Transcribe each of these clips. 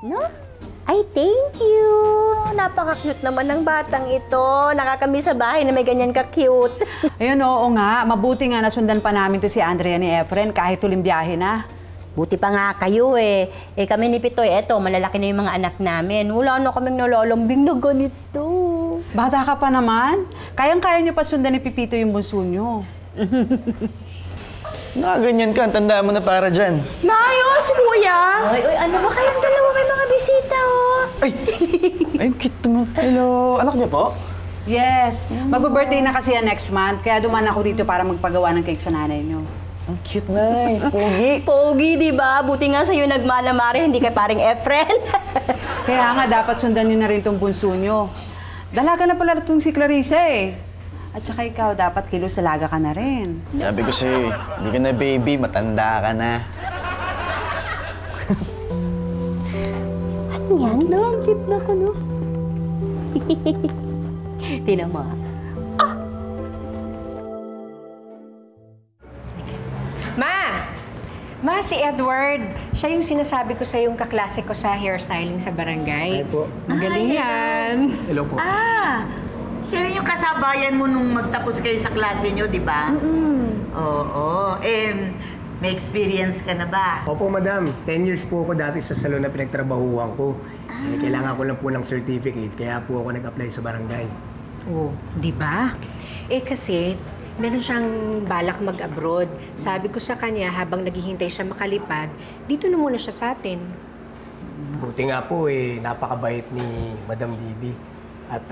No? Ay, thank you! Napaka-cute naman ng batang ito. Nakakamiss sa bahay na may ganyan ka-cute. Ayun, oo nga. Mabuti nga nasundan pa namin to si Andrea ni Efren kahit tuling biyahe na. Buti pa nga kayo eh. Eh kami ni Pitoy, eto, malalaki na yung mga anak namin. Wala na kaming nalalambing na ganito. Bata ka pa naman. Kayang-kaya niyo pa sundan ni Pipito yung bunso niyo. Nakaganyan ka, tandaan mo na para dyan. Nayo, si Kuya! Ay, ano ba kayong dalawa may mga bisita, oh? Ay! Ay, cute naman. Hello, anak niya po? Yes. Mag-birthday na kasi yan next month, kaya duman ako dito para magpagawa ng cake sa nanay niyo. Ang cute na pogi. Pogi, di ba? Buti nga sa'yo nagmana-mare, hindi kay paring Efren. Kaya nga, dapat sundan niyo na rin tong bunso niyo. Dalaga na pala itong si Clarissa eh. At saka ikaw, dapat kilos dalaga ka na rin. Sabi ko sa'yo, hindi ka na baby, matanda ka na. Ano yan? No, ang cute na ko, no? Tingnan mo, ah. Ma, si Edward. Siya yung sinasabi ko sa yung kaklase ko sa hairstyling sa barangay. Hi po. Magaling yan. Hello po. Siya rin yung kasabayan mo nung magtapos kayo sa klase nyo, di ba? Oo. May experience ka na ba? Opo, madam. 10 years po ako dati sa salon na pinagtrabahuan ko. Kailangan ko lang po ng certificate, kaya po ako nag-apply sa barangay. Oh, di ba? Eh kasi, meron siyang balak mag-abroad. Sabi ko sa kanya, habang naghihintay siya makalipad, dito na muna siya sa atin. Buti nga po napakabait ni Madam Didi. At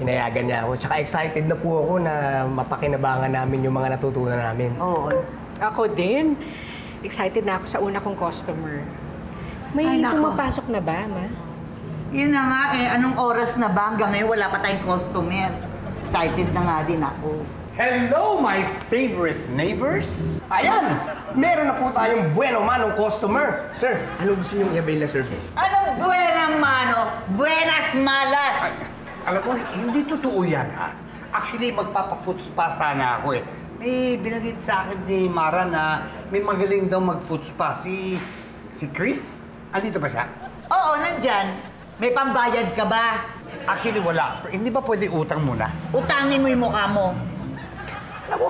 inayagan niya ako. Tsaka excited na po ako na mapakinabangan namin yung mga natutunan namin. Oo. Ako din. Excited na ako sa una kong customer. May Ay, nako. pumapasok na ba, Ma? Yun na nga anong oras na ba? Hanggang ngayon wala pa tayong customer. Excited na nga din ako. Hello, my favorite neighbors! Ayan! Meron na po tayong bueno manong customer. Sir, ano gusto niyong i-avail na service? Anong buenang mano? Buenas malas! Alam mo, hindi totoo yan, ha? Actually, magpapa-foot spa sana ako, eh. May binanit sa akin si Mara na may magaling daw mag-foot spa. Si Chris? Andito ba siya? Oo, nandyan. May pambayad ka ba? Actually, wala. Hindi ba pwede utang muna? Utangin mo yung mukha mo. Alam mo,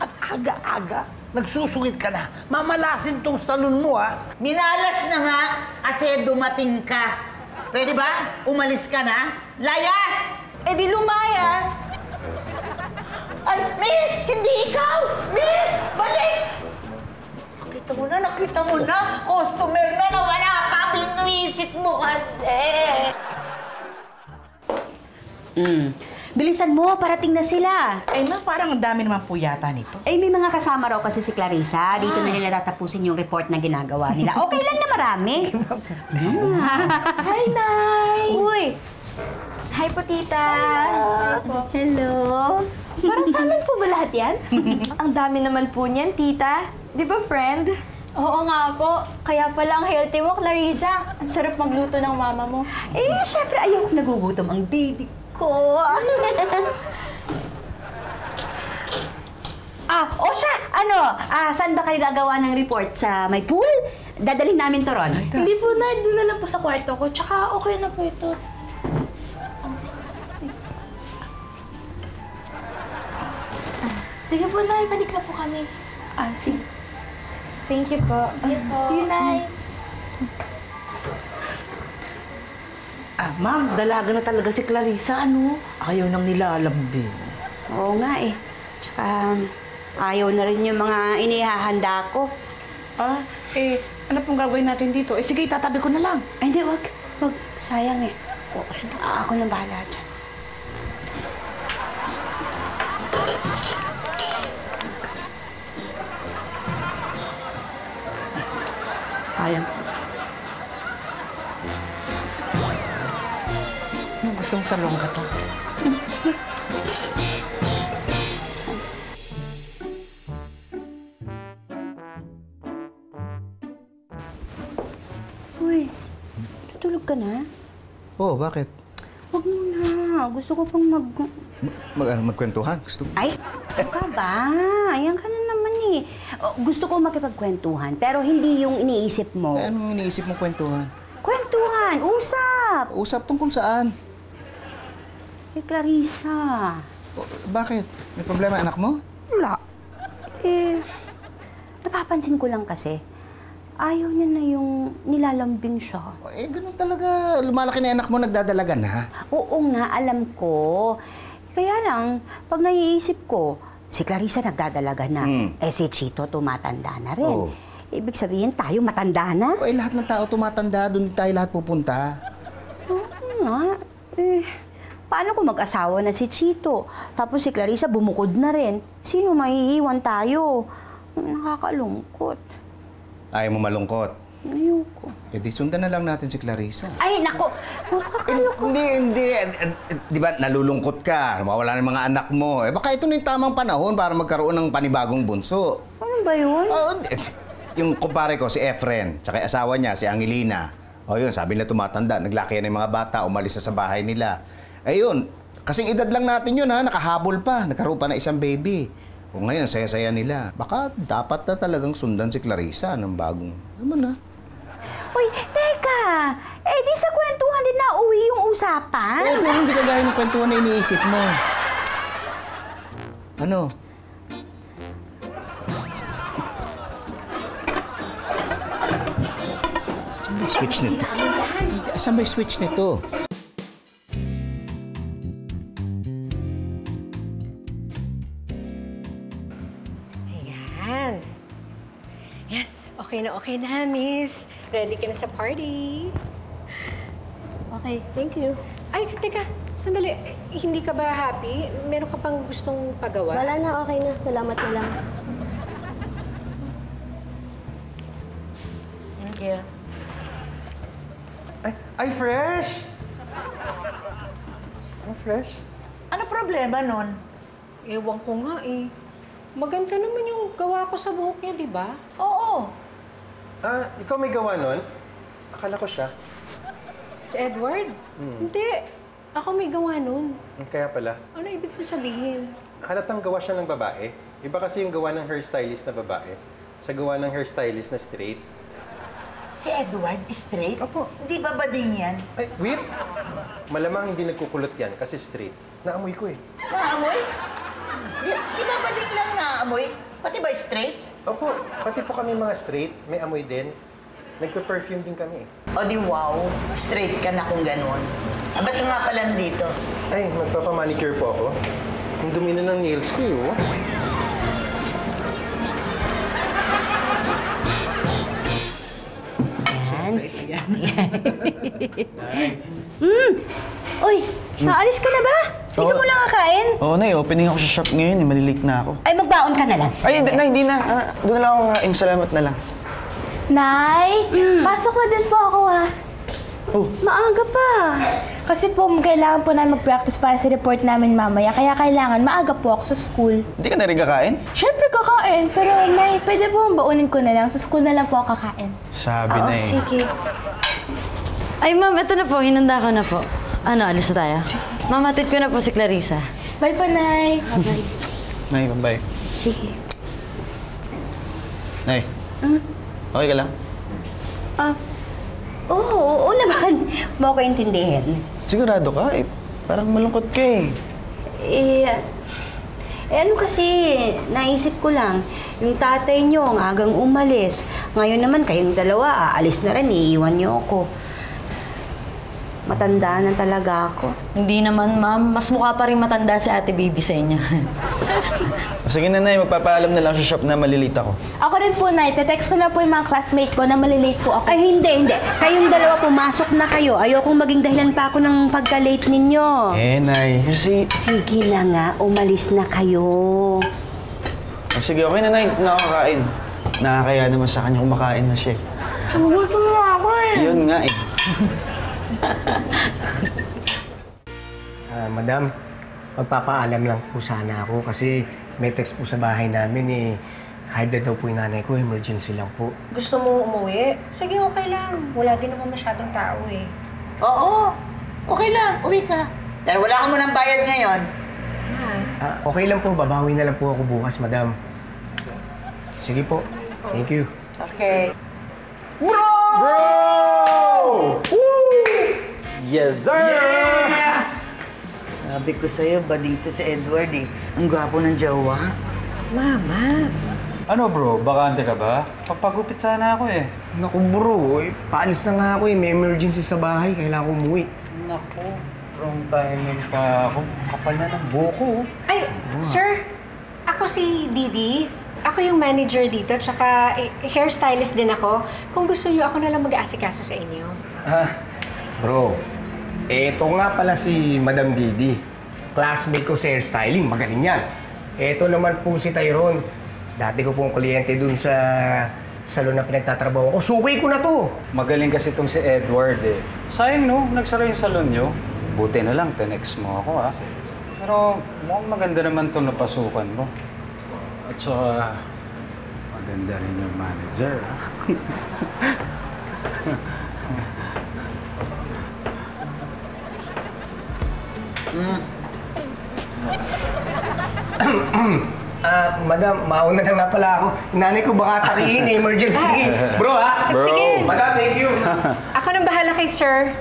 at aga-aga, nagsusungit ka na. Mamalasin tong salon mo, ha? Minalas na nga kasi dumating ka. Pwede ba? Umalis ka na? Layas! Eh di lumayas! Ay, miss! Hindi ikaw! Miss! Balik! Nakita mo na! Customer na wala pa! Binuisit mo kasi! Bilisan mo, parating na sila. Eh, ma, parang ang dami naman po yata nito. Eh, may mga kasama raw kasi si Clarissa. Dito na nila tatapusin yung report na ginagawa nila. Okay lang na marami. Sarap na. Hi, Nay! Uy! Hi po, tita. Sorry po. Hello. Parang sa amin po ba lahat yan? Ang dami naman po niyan, tita. Di ba, friend? Oo nga po. Kaya pala ang healthy mo, Clarissa. Ang sarap magluto ng mama mo. Eh, syempre ayoko nagugutom ang baby ko. Saan ba kayo gagawa ng report? Sa may pool? Dadalhin namin to ron. Hindi po, Nay. Doon na lang po sa kwarto ko. Tsaka okay na po ito. Sige po, Nay. Balik na po kami. Sige. Thank you po. Thank you po. Nay. Ma'am, dalaga na talaga si Clarissa, ano? Ayaw nang nilalambing. Oo nga eh. Tsaka ayaw na rin yung mga inihahanda ko. Ano pong gagawin natin dito? Sige, tatabi ko na lang. Ay, hindi, wag. Wag. Sayang eh. Ako nang bahala dyan. Sayang. Anong gusto mong salong ka to? Uy, tutulog ka na? Oh, bakit? Huwag muna. Gusto ko pang Magkwentuhan? Gusto mo? Ay, ano ka ba? Ayan ka na naman eh. Gusto ko makipagkwentuhan, pero hindi yung iniisip mo. Anong iniisip mong kwentuhan? kwentuhan, usap. Usap tungkol saan? Kay Clarissa. Bakit? May problema anak mo? Wala. Napapansin ko lang kasi, ayaw niya na yung nilalambing siya. Ganun talaga. Lumalaki na anak mo, nagdadalaga na. Oo nga, alam ko. Kaya lang, pag naiisip ko, si Clarissa nagdadalaga na. Si Chito tumatanda na rin. Oo. Ibig sabihin, tayo matanda na? Lahat ng tao tumatanda, doon tayo lahat pupunta. Oo nga. Paano kung mag-asawa na si Chito? Tapos si Clarissa bumukod na rin. Sino maiiwan tayo? Nakakalungkot. Ayaw mo malungkot? Ayoko. Di sundan na lang natin si Clarissa. Ay, nako! Nakakalungkot. Hindi. Di ba, nalulungkot ka, mawala ng mga anak mo. Baka ito na yung tamang panahon para magkaroon ng panibagong bunso. Ano ba yun? Yung kumpare ko, si Efren, tsaka yung asawa niya, si Angelina. Yun, sabi nila tumatanda, naglaki na yung mga bata, umalis na sa bahay nila. Ayun, kasing edad lang natin yun ha, nakahabol pa, nagkaroon pa na isang baby. Ngayon, saya-saya nila. Baka dapat na talagang sundan si Clarissa ng bagong... Naman na. Uy, teka! Di sa kwentuhan din na uwi yung usapan? Pero hindi kagaya ng kwentuhan na iniisip mo. Ano? Switch nito. Saan ba yung switch nito? Ayan. Yan. Okay na, miss. Ready ka na sa party. Okay, thank you. Ay, teka. Sandali. Hindi ka ba happy? Meron ka pang gustong pagawa? Wala na, okay na. Salamat na lang. Thank you. Ay, fresh! Ang fresh? Ano problema nun? Ewan ko nga eh. Maganda naman yung gawa ko sa buhok niya, di ba? Oo. Ikaw may gawa nun? Akala ko siya. Si Edward? Hindi. Ako may gawa nun. Kaya pala. Ano ibig mo sabihin? Halatang gawa siya ng babae. Iba kasi yung gawa ng hairstylist na babae sa gawa ng hairstylist na straight. Si Edward, straight? Opo. Hindi ba bading yan? Ay, wait! Malamang hindi nagkukulot yan kasi straight. Naamoy ko eh. Naamoy? Di ba bading lang naamoy? Pati ba straight? Opo, pati po kami mga straight, may amoy din. Nagpe-perfume din kami eh. O di wow, straight ka na kung ganun. Ba't ka nga pala nandito? Ay, magpapamanicure po ako. Ang dumi na ng nails ko eh, oh. Yan. Uy, naalis ka na ba? Hindi ka muna kakain? Oo, Nay. Opening ako sa shop ngayon. Malilate na ako. Ay, magbaon ka na lang. Ay, Nay, hindi na. Doon na lang ako kakain. Salamat na lang. Nay, pasok na din po ako Maaga pa. Kasi po, kailangan po namin mag-practice para sa report namin mamaya. Kaya kailangan maaga po ako sa school. Hindi ka na rin kakain? Siyempre kakain, pero Nay, pwede po baunin ko na lang. Sa school na lang po ako kakain. Sabi na eh. Sige. Ay, ma'am, ito na po. Hinanda ko na po. Ano, alis na tayo? Ma'am, hatid ko na po si Clarissa. Bye po, Nay. Bye. Nay, bye. Sige. Nay. Okay ka lang? Oo naman. Mo ko intindihin. Sigurado ka? Parang malungkot ka eh. Ano kasi, naisip ko lang, yung tatay niyo ang agang umalis. Ngayon naman kayong dalawa, aalis na rin, iiwan niyo ako. Matanda na talaga ako. Hindi naman, ma'am. Mas mukha pa rin matanda si Ate Baby sa inyo. Sige na, Nay. Magpapaalam na lang sa shop na malilate ako. Ako rin po, Nay. Te-text ko na po yung mga classmate ko na malilate po ako. Ay, hindi. Kayong dalawa pumasok na kayo. Ayokong maging dahilan pa ako ng pagka-late ninyo. Nay. Kasi... Sige na nga, umalis na kayo. Sige, okay na, Nay. Hindi na ako kakain. Nakakaya naman sa kanya kumakain na siya. Gusto mo ako Yun nga eh. Madam, magpapaalam lang po sana ako kasi may text po sa bahay namin eh. High blood daw po yung nanay ko, emergency lang po. Gusto mo umuwi? Sige, okay lang. Wala din naman masyadong tao eh. Oo, okay lang. Uwi ka. Dahil wala ka mo ng bayad ngayon. Okay lang po, babawi na lang po ako bukas, madam. Sige po. Thank you. Okay. Bro! Woo! Yes, sir! Sabi ko sa'yo, badito si Edward eh. Ang gwapo ng jowa. Mama. Ano bro, bakante ka ba? Papagupit sana ako eh. Naku bro, paalis na nga ako eh. May emergency sa bahay. Kailangan ko umuwi. Naku, wrong timing pa ako. Kapal na ng buko. Ay, sir. Ako si Didi. Ako yung manager dito, tsaka hairstylist din ako. Kung gusto niyo, ako na lang mag-aasikaso sa inyo. Bro, eto nga pala si Madam Didi. Classmate ko sa hairstyling. Magaling yan. Eto naman po si Tyrone. Dati ko pong kliyente dun sa salon na pinagtatrabaho ko. Suki ko na to. Magaling kasi itong si Edward eh. Sayang no, nagsara yung salon nyo. Buti na lang, tinext mo ako ha. Pero mukhang maganda naman itong napasukan mo. At saka, maganda rin yung manager ha. Madam, mauna na nga pala ako. Nanay ko baka takiin, emergency. Bro, ha? Bro. Sige. Madam, thank you. Ako nang bahala kay sir.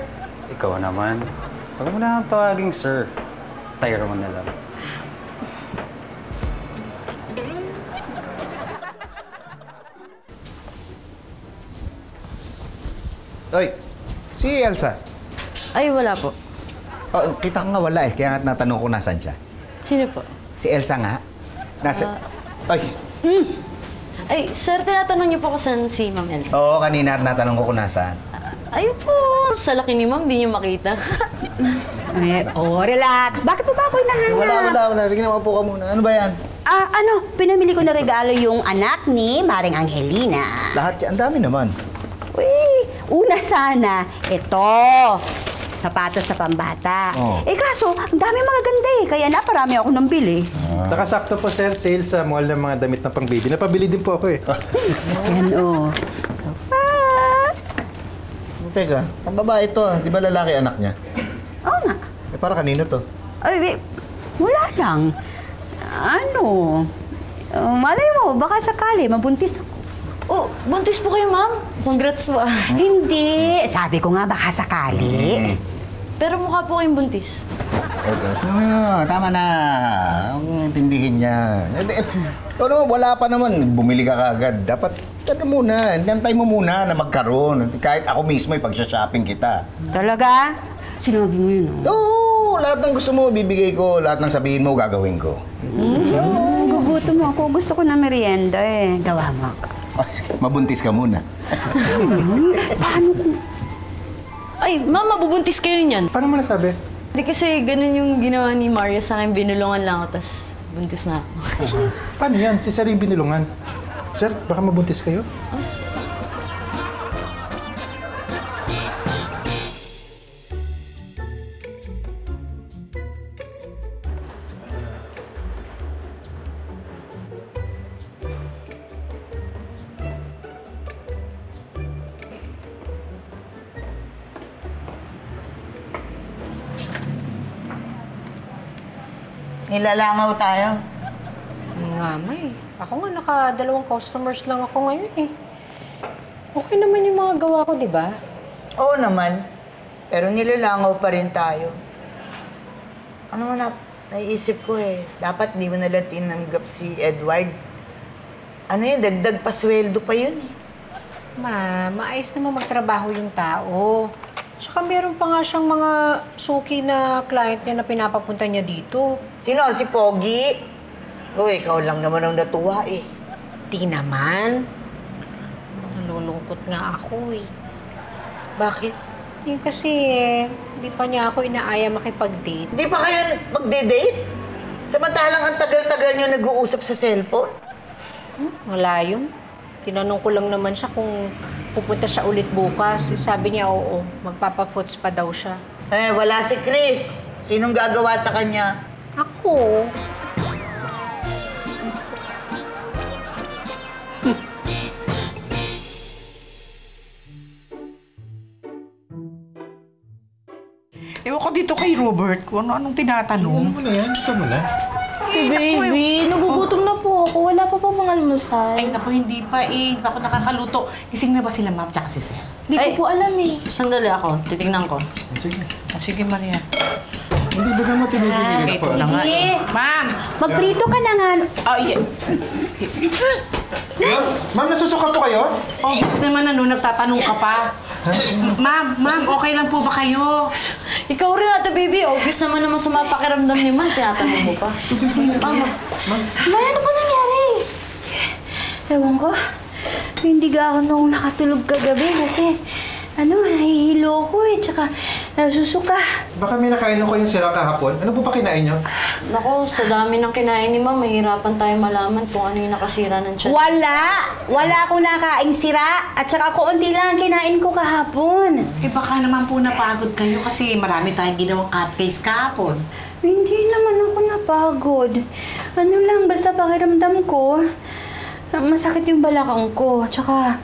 Ikaw naman. Huwag mo na ang tawaging sir. Tyrone na lang. Oy, si Elsa. Ay, wala po. Oh, kita ko nga wala eh. Kaya nga natanong ko nasan siya. Sino po? Si Elsa nga. Nasa... Ay, Ay, sir, tinatanong niyo po kung saan si Ma'am Elsa. oo, kanina natanong ko kung nasaan. Ayun po, sa laki ni Ma'am, di niyo makita. Relax. Bakit mo ba ako hinahanap? Wala. Sige na, maupo ka muna. Ano ba yan? Pinamili ko na regalo yung anak ni Maring Angelina. Lahat yan. Ang dami naman. Uy, una sana, ito. Sapatos sa pambata. Oh. Kaso, ang dami mga ganda eh. Kaya naparami ako ng bili. Saka sakto po, sir, sale sa mall ng mga damit na pang-baby. Napabili din po ako eh. Yan o. Teka, ang babae ito ah. Di ba lalaki anak niya? Oo nga. Para kanino to? Ay, wala lang. Malay mo, baka sakali, mabuntis ako. Oh, buntis po kayo, Ma'am. Congrats po. Hindi. Sabi ko nga, baka sakali. Pero mukha po kayong buntis. Tama na. Ang tindihin niya. Wala pa naman. Bumili ka kagad. Dapat, muna. Nantay mo muna na magkaroon. Kahit ako mismo, ipag-shopping kita. Talaga? Sinabi mo yun, Oo, lahat ng gusto mo, bibigay ko. Lahat ng sabihin mo, gagawin ko. Gugutom mo ako. Gusto ko na merienda eh. Gawa mo. Mabuntis ka muna. Paano kung... Ay, Ma'am, mabubuntis kayo niyan. Paano mo nasabi? Hindi kasi ganun yung ginawa ni Mario sa akin. Binulungan lang ako, tas buntis na ako. Paano yan? Si Sir yung binulungan. Sir, baka mabuntis kayo? Nilalangaw tayo. Nga, May. Ako nga, naka-2 customers lang ako ngayon eh. Okay naman yung mga gawa ko, di ba? Oo naman. Pero nilalangaw pa rin tayo. Ano mo naiisip ko eh. Dapat di mo nalang tinanggap si Edward. Ano yun, dagdag pasweldo pa yun eh. Ma, maayos naman magtrabaho yung tao. Tsaka meron pa nga siyang mga suki na client niya na pinapapunta niya dito. Sino? Si Pogi? Uy, ikaw lang naman ang natuwa eh. Di naman. Nalulungkot nga ako eh. Bakit? Yung kasi hindi pa niya ako inaaya makipag-date. Hindi pa kayo magde-date? Samantalang ang tagal-tagal niyo nag-uusap sa cellphone? Wala yun. Tinanong ko lang naman siya kung pupunta siya ulit bukas. Sabi niya, oo, magpapa-foots pa daw siya. Wala si Chris. Sinong gagawa sa kanya? Ako. Ewan ko dito kay Robert kung anong tinatanong. Ano mo na yan? Ito mo na. Ate baby, nagugutom na po ako. Wala pa mga almusal. Ay, naku, hindi pa eh. Hindi pa ako nakakaluto. Gising na ba sila, ma'am, tsaka si Sir? Hindi ko po alam eh. Sandali ako. Titignan ko. Sige, Maria. Hindi ba naman tinitinigan Ito na nga eh. Ma'am! Magprito ka na nga. Oh, yeah. Ma'am, nasusuka po kayo? August naman nagtatanong ka pa. Ma'am, okay lang po ba kayo? Ikaw rin, Ate Baby. Obvious naman naman sa mga pakiramdam ni Man. Tinatanong mo pa. Mama. Maya, ano ba nangyari? Ewan ko. Hindi ka ako nung nakatulog kagabi kasi nahihilo ko eh. Tsaka nasusuka. Baka may nakain ko yung sira kahapon. Ano po ba kinain nyo? Naku, sa dami ng kinain ni Ma'am, mahirapan tayo malaman kung ano yung nakasira ng tiyan. Wala akong nakaing sira. At saka konti lang ang kinain ko kahapon. Eh baka naman po napagod kayo kasi marami tayong ginawang cupcakes kahapon. Hindi naman ako napagod. Ano lang, basta pakiramdam ko, masakit yung balakang ko. Tsaka,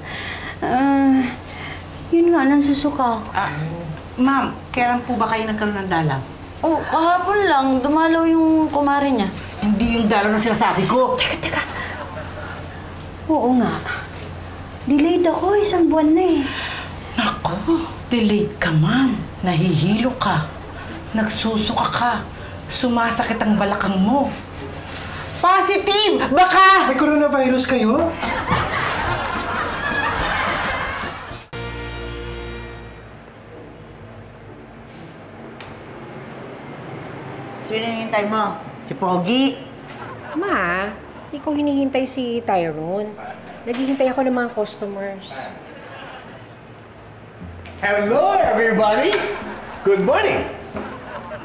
yun nga, nasusuka. Ma'am, kailan po ba kayo nagkaroon ng dalaw? Oh, kahapon lang. Dumalaw yung kumare niya. Hindi yung dalaw na sinasabi ko. Teka. Oo nga. Delayed ako, 1 buwan na eh. Naku, delayed ka, ma'am. Nahihilo ka. Nagsusuka ka. Sumasakit ang balakang mo. Positive! Baka! May coronavirus kayo? Sino hinihintay mo? Si Pogi? Ma, hindi ko hinihintay si Tyrone. Naghihintay ako ng mga customers. Hello, everybody! Good morning!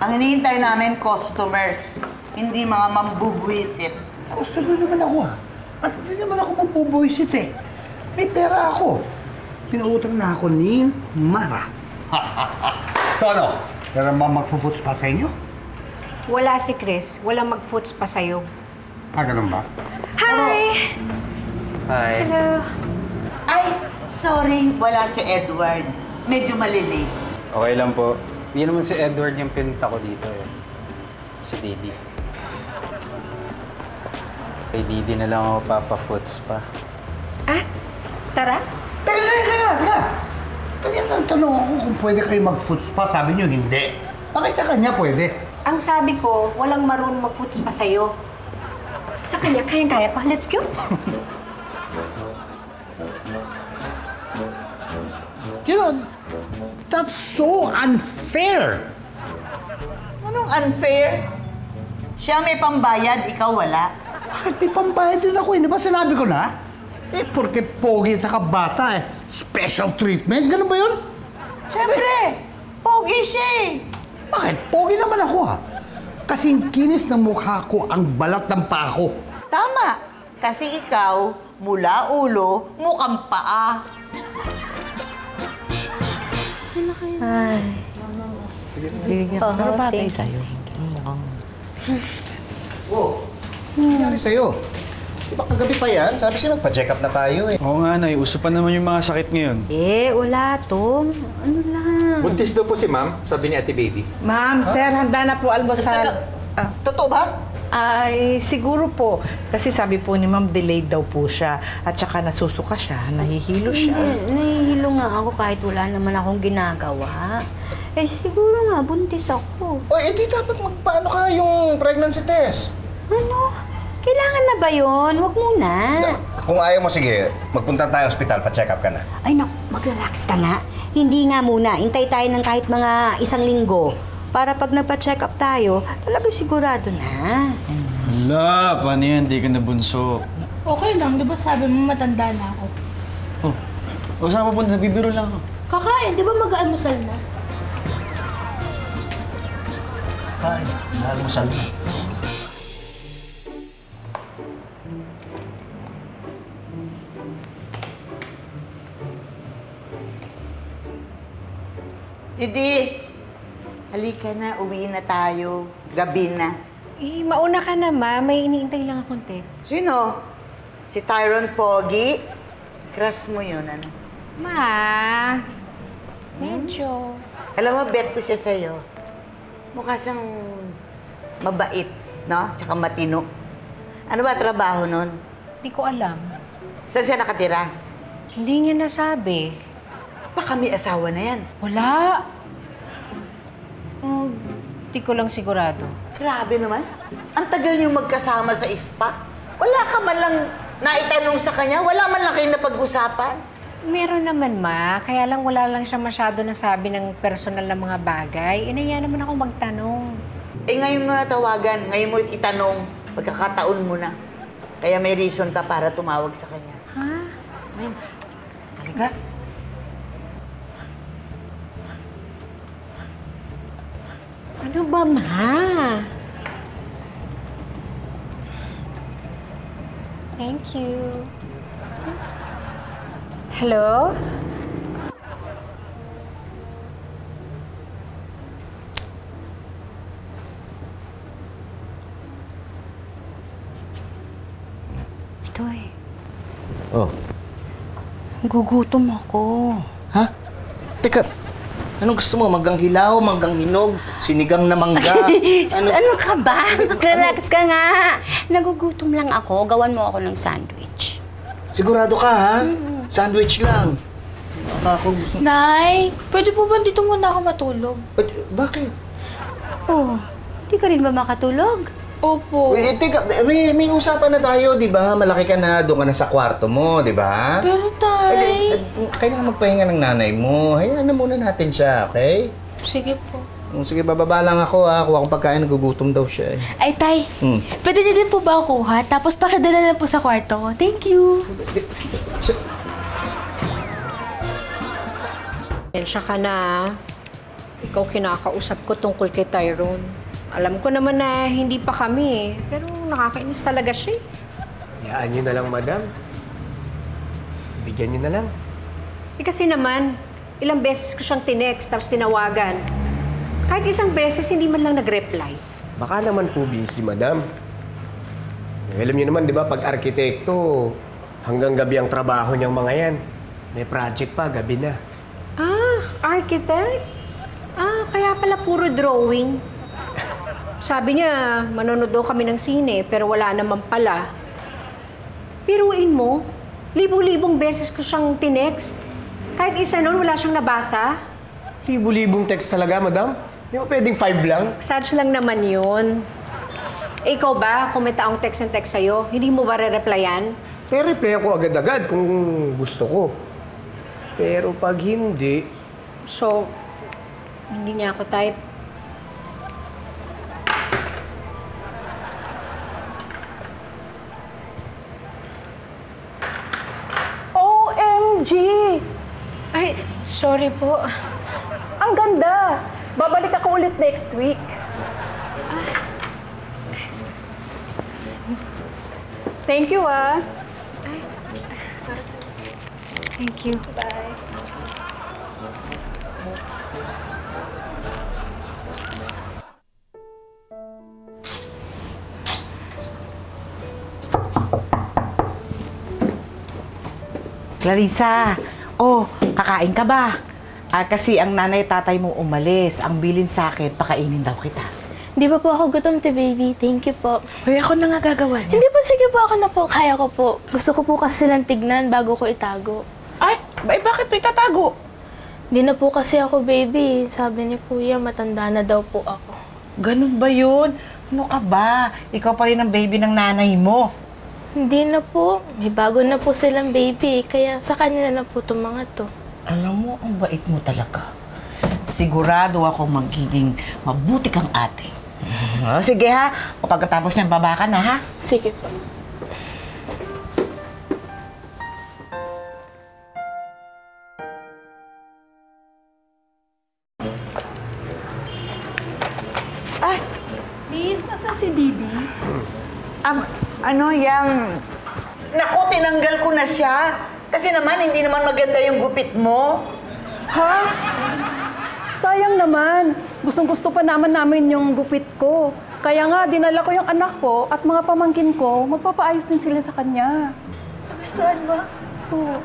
Ang hinihintay namin, customers. Hindi mga mambubwisit. Customer naman ako At hindi naman ako mampubuisit eh. May pera ako. Pinuutang na ako ni Mara. So ano? Meron ba mag-foods pa sa inyo? Wala si Chris. Walang mag-foots pa sa'yo. Ganun ba? Hi! Hi. Hello. Ay, sorry, wala si Edward. Medyo malilate. Okay lang po. Hindi naman si Edward yung pinunta ko dito eh. Si Didi. Kay Didi na lang ako papa-foods pa. Tara? Teka! Kanina nagtanong ako kung pwede kayo mag-foods pa. Sabi niyo hindi. Bakit sa kanya pwede? Ang sabi ko, walang marunong mag-foots pa sa'yo. Sa kanya, kayang-kaya ko. Let's go! You know, that's so unfair! Anong unfair? Siya may pambayad, ikaw wala. Bakit may pambayad din ako eh? Di ba sinabi ko na? Eh, porque pogi at saka bata eh. Special treatment? Ganun ba yun? Siyempre, pogi siya eh. Bakit? Pogi naman ako Kasing kinis ng mukha ko ang balat ng paa ko. Tama. Kasi ikaw, mula ulo, mukhang paa. Ay. Pero batay sa'yo. Oh, ano nangyari sa'yo? Di ba kagabi pa yan? Sabi siya magpa-check up na tayo eh. Oo nga, Nay. Uso pa naman yung mga sakit ngayon. Wala to. Ano lang. Buntis daw po si ma'am, sabi ni Ate Baby. Ma'am, sir, handa na po almusal. Totoo ba? Ay, siguro po. Kasi sabi po ni ma'am, delayed daw po siya. At saka nasusuka siya, nahihilo siya. Nahihilo nga ako kahit wala naman akong ginagawa. Siguro nga, buntis ako. O, di dapat magpaano ka yung pregnancy test? Ano? Kailangan na ba yun? Huwag muna. Kung ayaw mo, sige, magpunta tayo ospital, pa-check up ka na. Ay, naku, mag-relax ka nga. Hindi nga muna. Hintay tayo ng kahit mga 1 linggo. Para pag nagpa-check up tayo, talaga sigurado na. Hala, paano yan? Di ka na bunso. Okay lang, di ba sabi mo matanda na ako? O saan papunta? Bibiro lang ako. Kakain, di ba mag-almusal na? Kain, nalmusal na. Didi, halika na, uwi na tayo. Gabi na. Mauna ka na, ma. May iniintay lang akong text. Sino? Si Tyrone Pogi? Crush mo yun, ano? Ma, medyo. Alam mo, bet ko siya sa'yo. Mukha siyang mabait. no? Tsaka matino. Ano ba trabaho nun? Hindi ko alam. Saan siya nakatira? Hindi niya nasabi. Baka may asawa na yan. Wala. Hindi ko lang sigurado. Grabe naman. Ang tagal niyong magkasama sa spa. Wala ka man lang naitanong sa kanya? Wala man lang kayo napag-usapan? Meron naman, Ma. Kaya lang wala lang siya masyado nasabi ng personal na mga bagay. Inaya naman ako magtanong. Ngayon mo natawagan. Ngayon mo itanong. Pagkakataon mo na. Kaya may reason ka para tumawag sa kanya. Ha? Ngayon. Halika. Ano ba, Ma? Thank you. Hello? Toy, Oh. gugutom ako. Ha? Teka, anong gusto mo? Manggang hilaw, manggang hinog, sinigang na mangga? Ano ka ba? Relax ka nga. Nagugutom lang ako. Gawan mo ako ng sandwich. Sigurado ka, ha? Sandwich lang. Ako gusto... Nay, pwede po ba dito muna ako matulog? Bakit? Oh, di ka rin ba makatulog? Opo. Teka, may usapan na tayo, di ba? Malaki ka na, doon ka na sa kwarto mo, di ba? Pero, Tay... Kailangan magpahinga ng nanay mo. Hayaan na muna natin siya, okay? Sige po. Sige, bababa lang ako, ha? Kuha akong pagkain, nagugutom daw siya, eh. Ay, Tay, pwede niyo din po ba ako kuha? Tapos pakidala na po sa kwarto ko. Thank you. Tensya ka na. Ikaw kinakausap ko tungkol kay Tyrone. Alam ko naman na hindi pa kami, pero nakakainis talaga siya. Hayaan niyo na lang, madam. Bigyan niyo na lang. Kasi naman, ilang beses ko siyang tinext tapos tinawagan. Kahit isang beses, hindi man lang nag-reply. Baka naman po busy, madam. Alam niyo naman, di ba, pag arkitekto, hanggang gabi ang trabaho niyang mga yan. May project pa, gabi na. Ah, architect? Ah, kaya pala puro drawing. Sabi niya, manonood daw kami ng sine, pero wala naman pala. Piruin mo, libo-libong beses ko siyang tinext. Kahit isa nun, wala siyang nabasa. Libo-libong text talaga, madam? Di ba pwedeng 5 lang? Exage lang naman yun. Ikaw ba, kung may taong text and text sa'yo, hindi mo ba re-replyan? Reply ako agad-agad kung gusto ko. Pero pag hindi... So, hindi niya ako type. OMG! Ay, sorry po. Ang ganda! Babalik ako ulit next week. Thank you, ah. Thank you. Bye. Clarissa, kakain ka ba? Kasi ang nanay at tatay mo umalis. Ang bilin sa akin, pakainin daw kita. Di ba po ako gutom, te baby? Thank you po. Hoy, ako na nga gagawa niya. Hindi po, sige po, ako na po. Kaya ko po. Gusto ko po kasi silang tignan bago ko itago. Ay, bakit may tatago? Di na po kasi ako, baby. Sabi ni Kuya, matanda na daw po ako. Ganun ba yun? Ano ka ba? Ikaw pa rin ang baby ng nanay mo. Hindi na po. May bago na po silang baby. Kaya sa kanya na po itong mga to. Alam mo, ang bait mo talaga. Sigurado ako magiging mabuti kang ate. Sige ha, pagkatapos niyan baba ka na ha. Sige po. Miss, nasaan si Didi? Naku, tinanggal ko na siya. Kasi naman, hindi naman maganda yung gupit mo. Ha? Sayang naman. Gustong-gusto pa namin yung gupit ko. Kaya nga, dinala ko yung anak ko at mga pamangkin ko, magpapaayos din sila sa kanya. Gustuhan mo? Oo.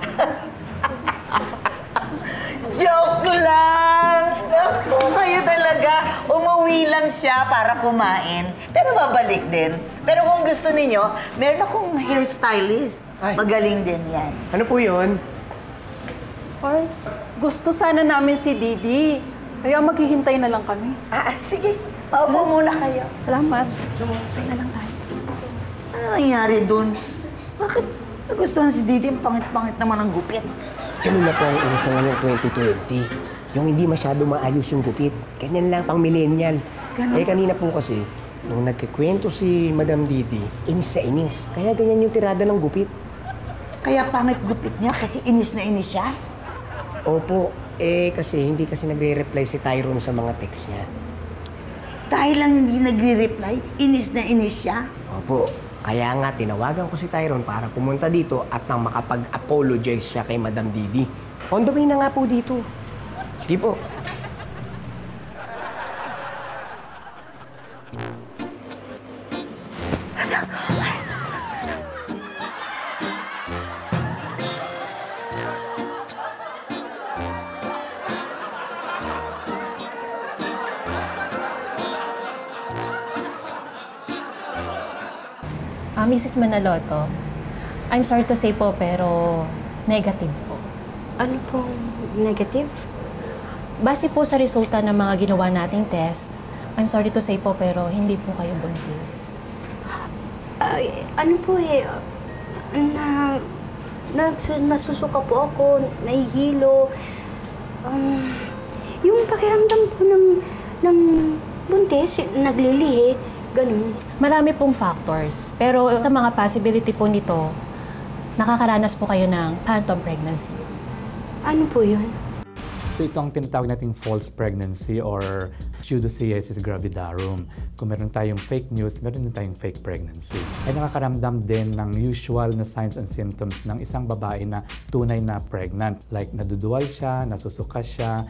Joke lang! Naku, kayo talaga. Umuwi lang siya para kumain, pero babalik din. Pero kung gusto ninyo, meron akong hairstylist. Magaling din yan. Ano po yun? Or, gusto sana namin si Didi. Kaya maghihintay na lang kami. Sige. Paupo muna kayo. Salamat. Hintay na lang tayo. Ano nangyari dun? Bakit nagustuhan si Didi? Ang pangit-pangit naman ang gupit. Ganun na po ang uso ngayong 2020. Yung hindi masyado maayos yung gupit. Ganyan lang pang millennial. Ganun? Kanina po kasi, nung nagkikwento si Madam Didi, inis na inis. Kaya ganyan yung tirada ng gupit. Kaya pangit gupit niya kasi inis na inis siya? Opo. Kasi hindi kasi nagre-reply si Tyrone sa mga text niya. Dahil lang hindi nagre-reply, inis na inis siya? Opo. Kaya nga, tinawagan ko si Tyrone para pumunta dito at nang makapag-apologize siya kay Madam Didi. On the way na nga po dito. Sige po. Mrs. Manaloto, I'm sorry to say po, pero negative po. Ano pong negative? Base po sa resulta ng mga ginawa nating test, I'm sorry to say po, pero hindi po kayo buntis. Ano po nasusuka po ako, nahihilo. Yung pakiramdam po ng buntis, naglilihi. Ganun. Marami pong factors. Pero sa mga possibility po nito, nakakaranas po kayo ng phantom pregnancy. Ano po yun? So ito ang tinatawag nating false pregnancy or pseudocyesis gravidarum. Kung meron tayong fake news, meron din tayong fake pregnancy. Ay nakakaramdam din ng usual na signs and symptoms ng isang babae na tunay na pregnant. Like naduduwal siya, nasusuka siya,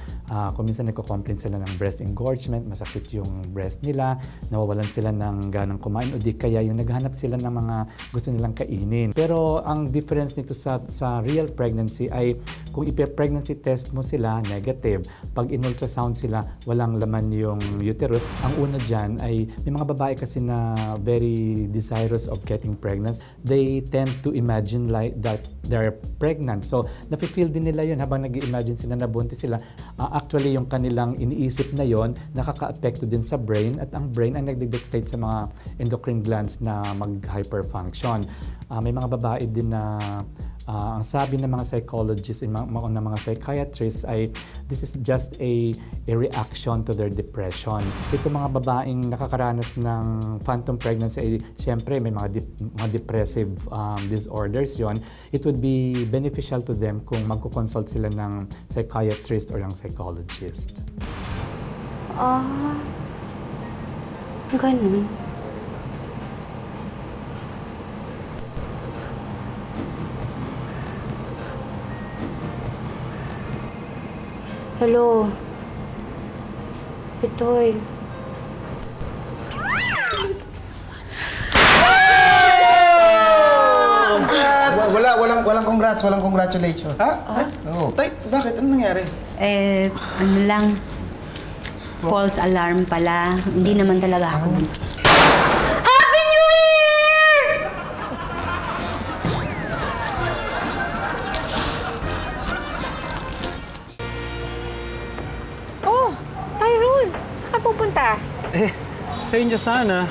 kung minsan nagko-complain sila ng breast engorgement, masakit yung breast nila, nawawalan sila ng ganang kumain o di kaya yung naghahanap sila ng mga gusto nilang kainin. Pero ang difference nito sa real pregnancy ay kung i-pregnancy test mo sila, negative. Pag in-ultrasound sila, walang laman yung uterus. Ang una dyan ay may mga babae kasi na very desirous of getting pregnant. They tend to imagine like that they're pregnant. So, nafe-feel din nila yun habang nag-i-imagine sila na buntis sila. Actually, yung kanilang iniisip na yon nakaka-apekto din sa brain at ang brain ay nagdidictate sa mga endocrine glands na mag-hyperfunction. May mga babae din na ang sabi ng mga psychologists and ng mga psychiatrists ay this is just a reaction to their depression. Ito mga babaeng nakakaranas ng phantom pregnancy ay siyempre may mga depressive disorders yon. It would be beneficial to them kung magko-consult sila ng psychiatrist or ng psychologist. Ganun. Hello. Pitoy. Walang congrats, walang congratulations. Ha? Oo. Tay, bakit? Ano nangyari? Ano lang, false alarm pala. Hindi naman talaga ako. Happy New Year! Oh, Tyrone! Saan ka pupunta? Sa inyo sana.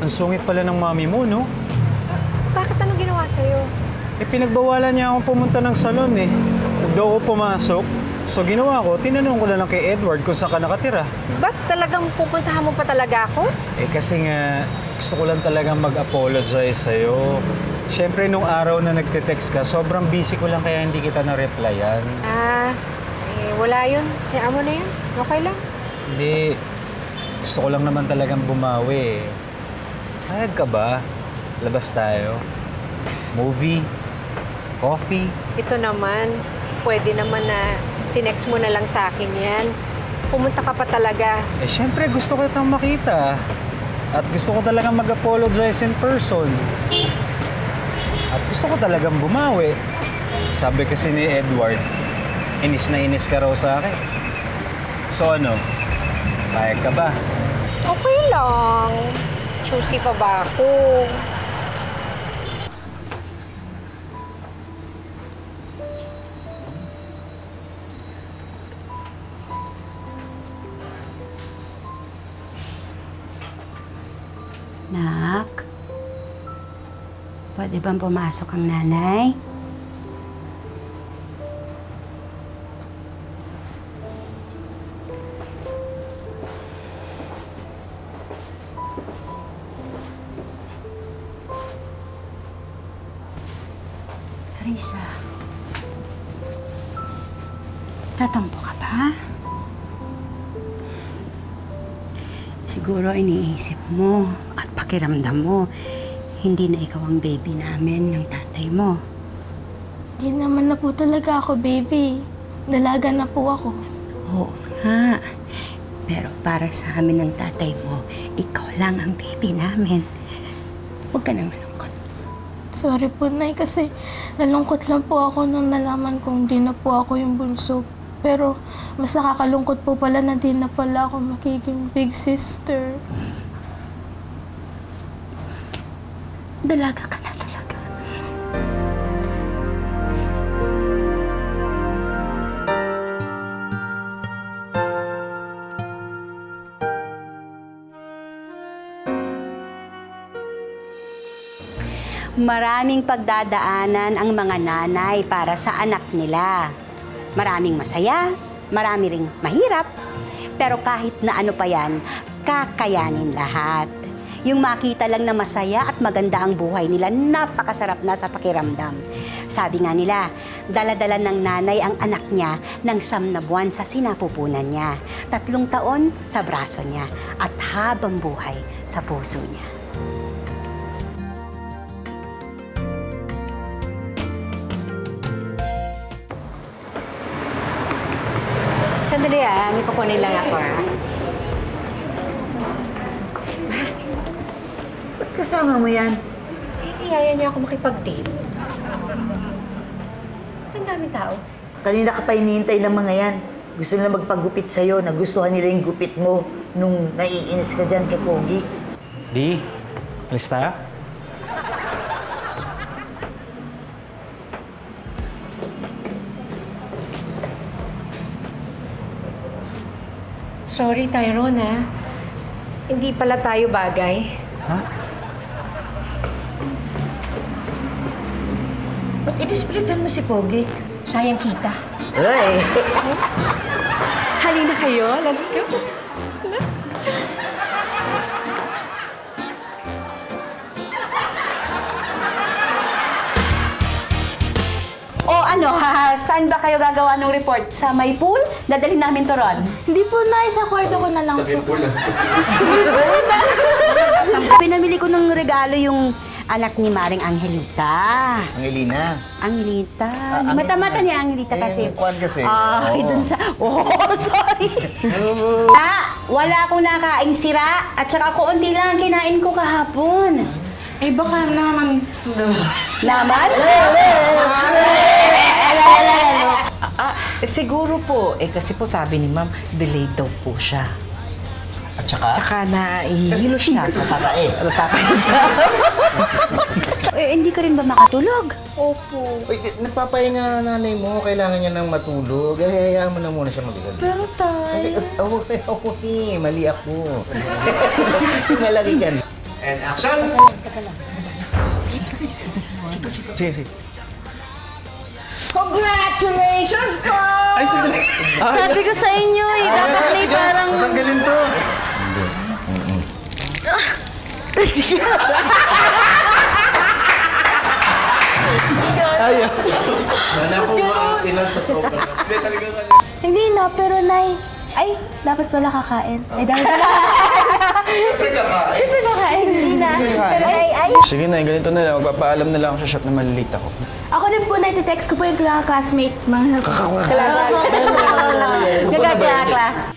Ang sungit pala ng mami mo, no? Bakit anong ginawa sa'yo? Pinagbawalan niya akong pumunta ng salon eh. Huwag daw ako pumasok. So ginawa ko, tinanong ko na lang kay Edward kung saan ka nakatira. Ba't talagang pupuntahan mo pa talaga ako? Kasi nga, gusto ko lang talagang mag-apologize sa'yo. Siyempre, nung araw na nagte-text ka, sobrang busy ko lang kaya hindi kita na-replyan. Wala yun. Hayaan mo na yun. Okay lang. Hindi. Gusto ko lang naman talagang bumawi. Hayag ka ba? Labas tayo. Movie. Coffee. Ito naman, pwede naman na tinext mo na lang sa akin yan. Pumunta ka pa talaga. Siyempre gusto ko itang makita. At gusto ko talagang mag-apologize in person. At gusto ko talagang bumawi. Sabi kasi ni Edward, inis na inis ka raw sa akin. So ano, payag ka ba? Okay lang. Choosy pa ba ako? Nak, pwede bang pumasok ang nanay? Clarissa, tatampo ka ba? Siguro iniisip mo at pakiramdam mo, hindi na ikaw ang baby namin ng tatay mo. Di naman na po talaga ako, baby. Dalaga na po ako. Oo nga. Pero para sa amin ng tatay mo, ikaw lang ang baby namin. Huwag ka nang malungkot. Sorry po, Nay, kasi nalungkot lang po ako nung nalaman kong di na po ako yung bunso. Pero mas nakakalungkot po pala na di na pala ako magiging big sister. Dalaga ka na talaga. Maraming pagdadaanan ang mga nanay para sa anak nila. Maraming masaya, marami ring mahirap. Pero kahit na ano pa yan, kakayanin lahat. Yung makita lang na masaya at maganda ang buhay nila, napakasarap na sa pakiramdam. Sabi nga nila, dala-dala ng nanay ang anak niya ng 9 na buwan sa sinapupunan niya, 3 taon sa braso niya, at habang buhay sa puso niya. Sandali may kukunin lang ako Ba't kasama mo yan? Iyaya niya ako makipag-date. Ba't ang daming tao? Kanina ka pa hinihintay ng mga yan. Gusto nila magpagupit sa'yo, nagustuhan nila yung gupit mo nung naiinis ka dyan kay Pogi. Di, alis tayo? Sorry, Tyrone, Hindi pala tayo bagay. Ha? Ba't inisplitan mo si Pogi? Sayang kita. Ay! Halina kayo. Let's go. O ano, saan ba kayo gagawa ng report? Sa may pool? Dadalhin namin to ron. Hindi po, Nay. Sa kwarto ko na lang po. Pinamili ko ng regalo yung anak ni Maring Angelita. Angelina. Angelita. Mata-mata niya Angelita kasi. Kwan kasi. Ay, dun sa... Oh, sorry. Wala akong nakaing sira at saka kuunti lang ang kinain ko kahapon. Eh, baka naman... Naman? Siguro po. Kasi po sabi ni Ma'am, delayed daw po siya. At saka? Tsaka nahihilo siya. Natatae. Natatae siya. Hindi ka rin ba makatulog? Opo. Uy, nagpapahinga nanay mo. Kailangan niya ng matulog. Hayaan mo na muna siya mag-isip. Pero, Tay... Okay. Mali ako. Malaki yan. And action! Sige. Congratulations po! Ay, sandali. Sabi ko sa inyo dapat may parang... Tanggalin to. Ayaw. Wala po ilan sa to. Hindi talaga wala. Hindi na, pero Nay... Ay, dapat pala kakain. Ay, dapat pala kakain. Siyempre kakain. Hindi na. Pero ay... Sige na, ganito na lang. Magpapaalam na lang ako sa shop na malilate ako. Ako rin po, Nay, text ko po yung classmate. Mga... Kakakla. Kakakla.